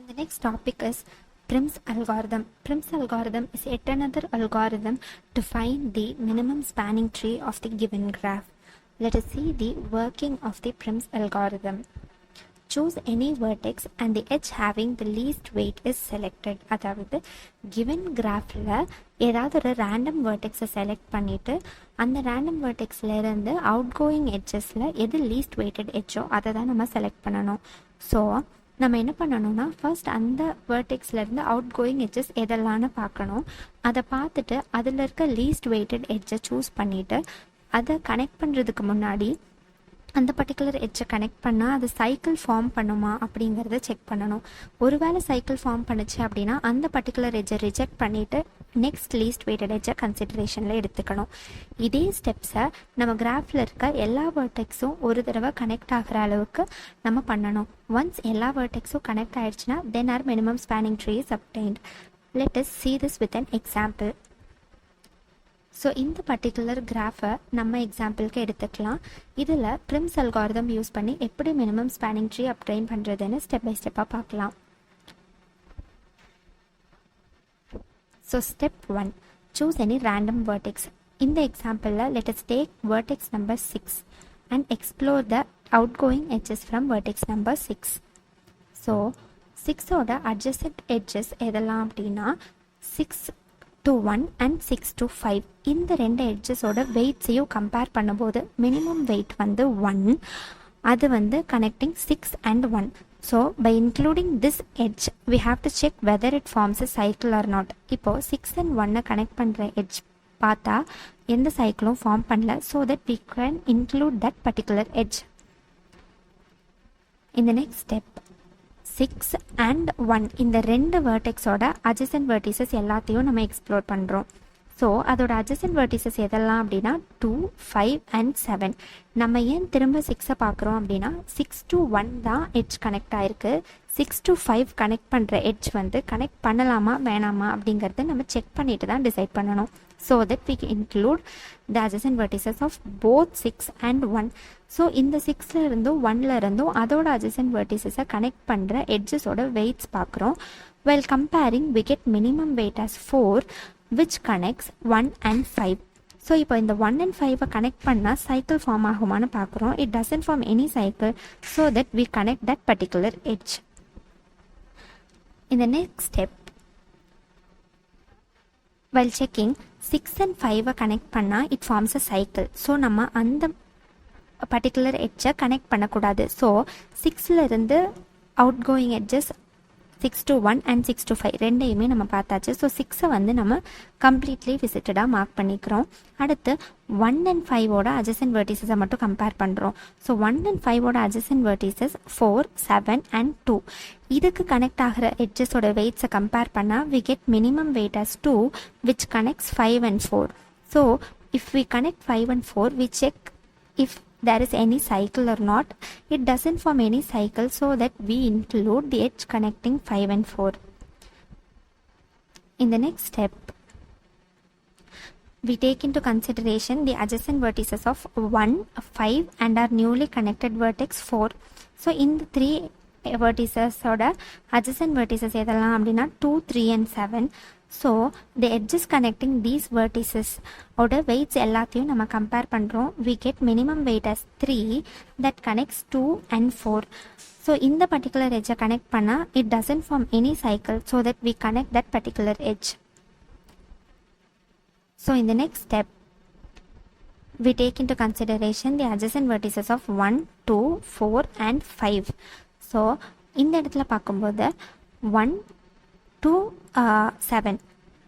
The next topic is Prim's algorithm. Prim's algorithm is yet another algorithm to find the minimum spanning tree of the given graph. Let us see the working of the Prim's algorithm. Choose any vertex and the edge having the least weight is selected. அதாவது given graphல ஏதாவது ஒரு random vertex select பண்ணிட்டு அந்த random vertexல இருந்து outgoing edgesல எது least weighted edgeோ அதை தான் நம்ம செலக்ட் பண்ணணும். ஸோ நம்ம என்ன பண்ணணும்னா ஃபர்ஸ்ட் அந்த வேர்டெக்ஸ்ல இருந்து அவுட் கோயிங் எட்ஜஸ் எதெல்லாம்னு பார்க்கணும். அதை பார்த்துட்டு அதில் இருக்க லீஸ்ட் வெயிட்டட் எட்ஜை சூஸ் பண்ணிவிட்டு அதை கனெக்ட் பண்ணுறதுக்கு முன்னாடி அந்த பர்டிகுலர் எட்ஜை கனெக்ட் பண்ணால் அது சைக்கிள் ஃபார்ம் பண்ணுமா அப்படிங்கிறத செக் பண்ணணும். ஒருவேளை சைக்கிள் ஃபார்ம் பண்ணுச்சு அப்படின்னா அந்த பர்டிகுலர் எட்ஜை ரிஜெக்ட் பண்ணிவிட்டு நெக்ஸ்ட் லீஸ்ட் வெயிட்டட் எட்ஜை கன்சிடரேஷனில் எடுத்துக்கணும். இதே ஸ்டெப்ஸை நம்ம கிராஃபில் இருக்க எல்லா வேர்டெக்ஸும் ஒரு தடவை கனெக்ட் ஆகிற அளவுக்கு நம்ம பண்ணணும். ஒன்ஸ் எல்லா வேர்டெக்ஸும் கனெக்ட் ஆகிடுச்சுன்னா then are minimum spanning tree is obtained. Let us see this with an example. So இந்த பர்டிகுலர் கிராஃபை நம்ம எக்ஸாம்பிளுக்கு எடுத்துக்கலாம். இதில் Prim's algorithm யூஸ் பண்ணி எப்படி மினிமம் ஸ்பேனிங் ட்ரீ அப்டைன் பண்ணுறதுன்னு ஸ்டெப் பை ஸ்டெப்பாக பார்க்கலாம். So step 1, choose any random vertex. இந்த எக்ஸாம்பிளில் let us take vertex number 6 and explore the outgoing edges from vertex number 6. So 6ஓட adjacent edges எதெல்லாம் அப்படின்னா 6 to 1 and 6 to 5. இந்த ரெண்டு எட்ஜஸோட வெயிட்ஸையும் கம்பேர் பண்ணும்போது மினிமம் வெயிட் வந்து 1, அது வந்து connecting 6 and 1. So by including this edge we have to check whether it forms a cycle or not. இப்போது 6 and 1 கனெக்ட் பண்ணுற எட்ஜ் பார்த்தா எந்த சைக்கிளும் ஃபார்ம் பண்ணல. So that we can include that particular edge. In the next step 6 and 1 இந்த ரெண்டு வேர்டெக்ஸோட adjacent vertices எல்லாத்தையும் நம்ம explore பண்ணுறோம். ஸோ அதோட adjacent vertices எதெல்லாம் அப்படின்னா 2, 5 and 7. நம்ம ஏன் திரும்ப 6 பார்க்குறோம் அப்படின்னா 6 to 1 தான் எட்ஜ் கனெக்ட் ஆகிருக்கு. 6 to 5 கனெக்ட் பண்ணுற எட்ஜ் வந்து கனெக்ட் பண்ணலாமா வேணாமா அப்படிங்கிறத நம்ம செக் பண்ணிட்டு தான் டிசைட் பண்ணணும். So that we include the adjacent vertices of both 6 and 1. So இந்த 6ல இருந்தும் 1ல இருந்தும் அதோட adjacent vertices கனெக்ட் பண்ணுற எட்ஜஸோட வெயிட்ஸ் பார்க்குறோம். while comparing we get minimum weight as 4 which connects 1 and 5. So இப்போ இந்த 1 and 5 கனெக்ட் பண்ணால் சைக்கிள் ஃபார்ம் ஆகுமான்னு பார்க்குறோம். it doesn't form any cycle, so that we connect that particular edge. In the next step, while checking 6 and 5 connect பண்ணால் it forms a cycle. So நம்ம அந்த particular எட்ஜை connect பண்ணக்கூடாது. So 6ல இருந்து out going edges 6 to 1 and 6 to 5 ரெண்டையுமே நம்ம பார்த்தாச்சு. So 6 வந்து நம்ம கம்ப்ளீட்லி விசிட்டடாக மார்க் பண்ணிக்கிறோம். அடுத்து 1 and 5ஓட adjacent vertices மட்டும் கம்பேர் பண்ணுறோம். So 1 and 5ஓட adjacent vertices 4, 7 and 2. இதுக்கு கனெக்ட் ஆகிற எட்ஜஸோட வெயிட்ஸை கம்பேர் பண்ணால் we get minimum weight as 2 which connects 5 and 4. So if we connect 5 and 4 we check if there is any cycle or not. It doesn't form any cycle, so that we include the edge connecting 5 and 4. In the next step we take into consideration the adjacent vertices of 1, 5 and our newly connected vertex 4. So in the 3 vertices oda adjacent vertices எதெல்லாம் அப்படின்னா 2, 3 and 7. So the edges connecting these vertices ஓட weights எல்லாத்தையும் நம்ம compare பண்ணுறோம். we get minimum weight as 3 that connects 2 and 4. So இந்த particular எட்ஜை connect பண்ணால் it doesn't form any cycle, so that we connect that particular edge. So in the next step we take into consideration the adjacent vertices of 1, 2, 4 and 5. So இந்த இடத்துல பார்க்கும்போது 1 to 7,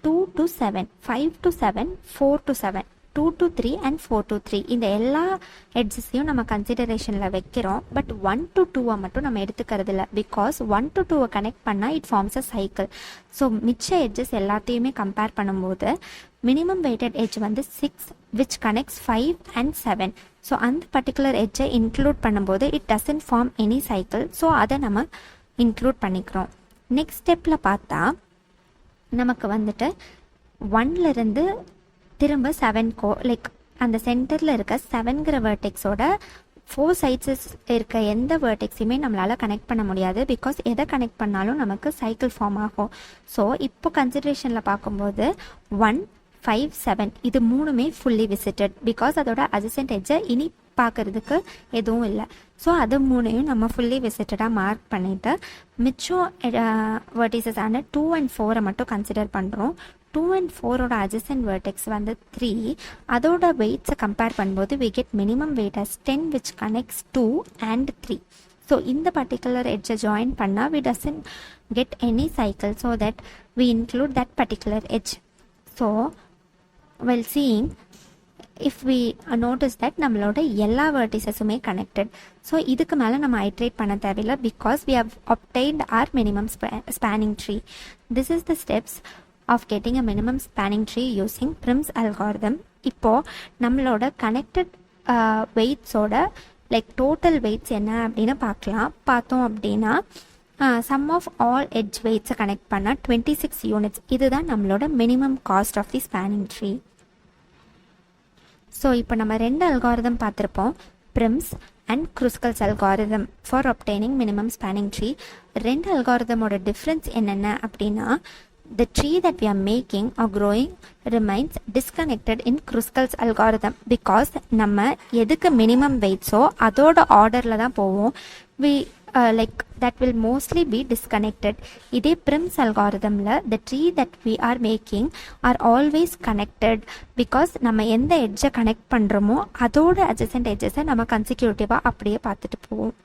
2 to 7, 5 to 7, 4 to 7, 2 to 3 and 4 to 3. இந்த எல்லா எட்ஜஸையும் நம்ம கன்சிடரேஷனில் வைக்கிறோம். But 1 to 2 மட்டும் நம்ம எடுத்துக்கிறது இல்லை. பிகாஸ் 1 to 2 கனெக்ட் பண்ணால் it forms a cycle. So மிச்ச எட்ஜஸ் எல்லாத்தையுமே கம்பேர் பண்ணும்போது மினிமம் வெயிட்டட் எட்ஜ் வந்து 6 which connects 5 and 7. ஸோ அந்த பர்டிகுலர் எட்ஜை இன்க்ளூட் பண்ணும்போது it doesn't form any cycle. So அதை நம்ம இன்க்ளூட் பண்ணிக்கிறோம். நெக்ஸ்ட் ஸ்டெப்பில் பார்த்தா நமக்கு வந்துட்டு 1லேருந்து திரும்ப 7 லைக் அந்த சென்டரில் இருக்க 7ங்கிற வேர்டெக்ஸோட 4 sides இருக்க எந்த வேர்டெக்ஸையுமே நம்மளால் கனெக்ட் பண்ண முடியாது, பிகாஸ் எதை கனெக்ட் பண்ணாலும் நமக்கு சைக்கிள் ஃபார்ம் ஆகும். ஸோ இப்போ கன்சிடரேஷனில் பார்க்கும்போது 1, 5, 7 இது மூணுமே ஃபுல்லி விசிட்டட், பிகாஸ் அதோட அட்ஜசன்ட் எட்ஜை இனி பார்க்கறதுக்கு எதுவும் இல்லை. ஸோ அது மூணையும் நம்ம ஃபுல்லி விசிட்டடாக மார்க் பண்ணிவிட்டு மிச்சம் வேர்டிசஸ் ஆன 2 and 4 மட்டும் கன்சிடர் பண்ணுறோம். 2 and 4ஓட adjacent vertex வந்து 3. அதோட வெயிட்ஸை கம்பேர் பண்ணும்போது we get minimum weight as 10 which connects 2 and 3. So இந்த particular edge join பண்ணா we doesn't get any cycle, so that we include that particular edge. So while seeing, if we notice that நம்மளோட எல்லா verticesுமே connected. So இதுக்கு மேலே நம்ம iterate பண்ண தேவையில்லை, because we have obtained our minimum spanning tree. This is the steps of getting a minimum spanning tree using Prim's algorithm. இப்போ நம்மளோட connected வெயிட்ஸோட லைக் டோட்டல் வெயிட்ஸ் என்ன அப்படின்னு பார்த்தோம் அப்படின்னா சம் ஆஃப் ஆல் எட்ஜ் வெயிட்ஸை கனெக்ட் பண்ணால் 26 யூனிட்ஸ். இதுதான் நம்மளோட minimum cost of the spanning tree. So இப்போ நம்ம 2 அல்காரிதம் பார்த்துருப்போம், Prim's and Kruskal's algorithm for obtaining minimum spanning tree. 2 அல்காரிதமோட difference என்னென்ன அப்படின்னா, the tree that we are making or growing remains disconnected in Kruskal's algorithm, because நம்ம எதுக்கு minimum weights-ஓ அதோட ஆர்டரில் தான் போவோம். we like that will mostly be disconnected. இதே Prim's algorithmல the tree that we are making are always connected, because நம்ம எந்த edge-ஐ connect பண்ணுறோமோ அதோட adjacent edges-ஐ நம்ம consecutive-ஆ அப்படியே பார்த்துட்டு போவோம்.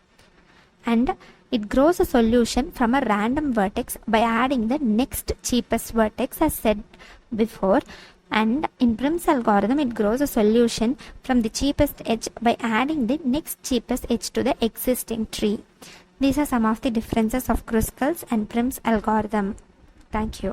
And it grows a solution from a random vertex by adding the next cheapest vertex, as said before. And in Prim's algorithm, it grows a solution from the cheapest edge by adding the next cheapest edge to the existing tree. These are some of the differences of Kruskal's and Prim's algorithm. Thank you.